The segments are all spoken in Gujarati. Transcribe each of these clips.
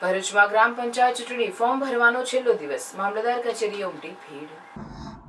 ભરૂચમાં ગ્રામ પંચાયત ચૂંટણી ફોર્મ ભરવાનો છેલ્લો દિવસ, મામલતદાર કચેરીએ ઉમટી ભીડ।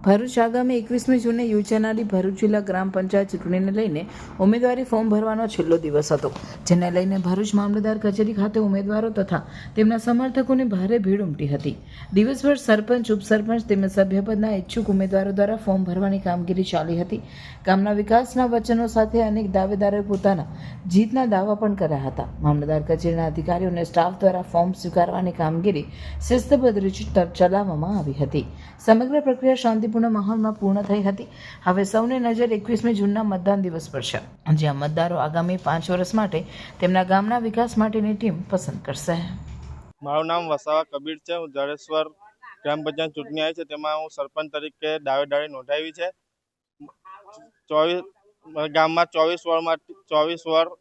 ભરૂચ આગામી 21મી જૂને યોજાનારી ભરૂચ જિલ્લા ગ્રામ પંચાયત ચૂંટણીને લઈને ઉમેદવારી ફોર્મ ભરવાનો છેલ્લો દિવસ હતો, જેને લઈને ભરૂચ મામલતદાર કચેરી ખાતે ઉમેદવારો તથા તેમના સમર્થકોની ભારે ભીડ ઉમટી હતી। દિવસભર સરપંચ, ઉપસરપંચ તેમજ સભ્યપદના ઈચ્છુક ઉમેદવારો દ્વારા ફોર્મ ભરવાની કામગીરી ચાલી હતી। ગામના વિકાસના વચનો સાથે અનેક દાવેદારોએ પોતાના જીતના દાવા પણ કર્યા હતા। મામલતદાર કચેરીના અધિકારીઓ અને સ્ટાફ દ્વારા ફોર્મ સ્વીકારવાની કામગીરી શિસ્તબદ્ધ રીતે ચલાવવામાં આવી હતી। સમગ્ર પ્રક્રિયા શાંતિપૂર્ણ માહોલમાં પૂર્ણ થઈ હતી। હવે સૌની નજર 21મી જૂનના મતદાન દિવસ પર છે, જ્યાં મતદારો આગામી 5 વર્ષ માટે તેમના ગામના વિકાસ માટેની ટીમ પસંદ કરશે। મારું નામ વસાવા કબીર છે। હું જડેશ્વર ગ્રામ પંચાયત ચૂંટણી આવી છે, તેમાં હું સરપંચ તરીકે દાવેદારી નોંધાવી છે। 24 ગામમાં 24 વોર્ડ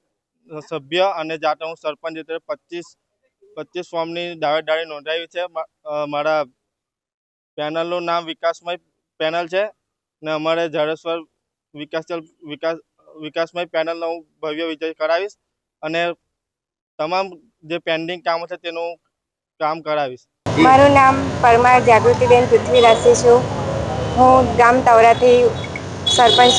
સભ્ય અને જાતે હું સરપંચ એટલે 25 ફોર્મની દાવેદારી નોંધાવી છે। મારા પેનલનું નામ વિકાસમય પેનલ છે ને અમારે જડેશ્વર વિકાસમય પેનલનો હું ભવ્ય વિજય કરાવીશ અને તમામ જે પેન્ડિંગ કામો છે તેનું કામ કરાવીશ। મારું નામ પરમાર જાગૃતિબેન પૃથ્વીરાજ છે। હું ગામ તવરાથી સરપંચ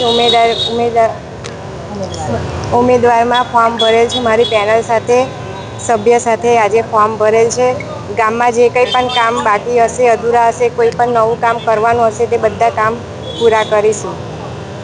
ઉમેદવારમાં ફોર્મ ભરેલ છે। મારી પેનલ સાથે સભ્ય સાથે આજે ફોર્મ ભરેલ છે। ગામમાં જે કંઈ પણ કામ બાકી હશે, અધૂરા હશે, કોઈ પણ નવું કામ કરવાનું હશે તે બધા કામ પૂરા કરીશું।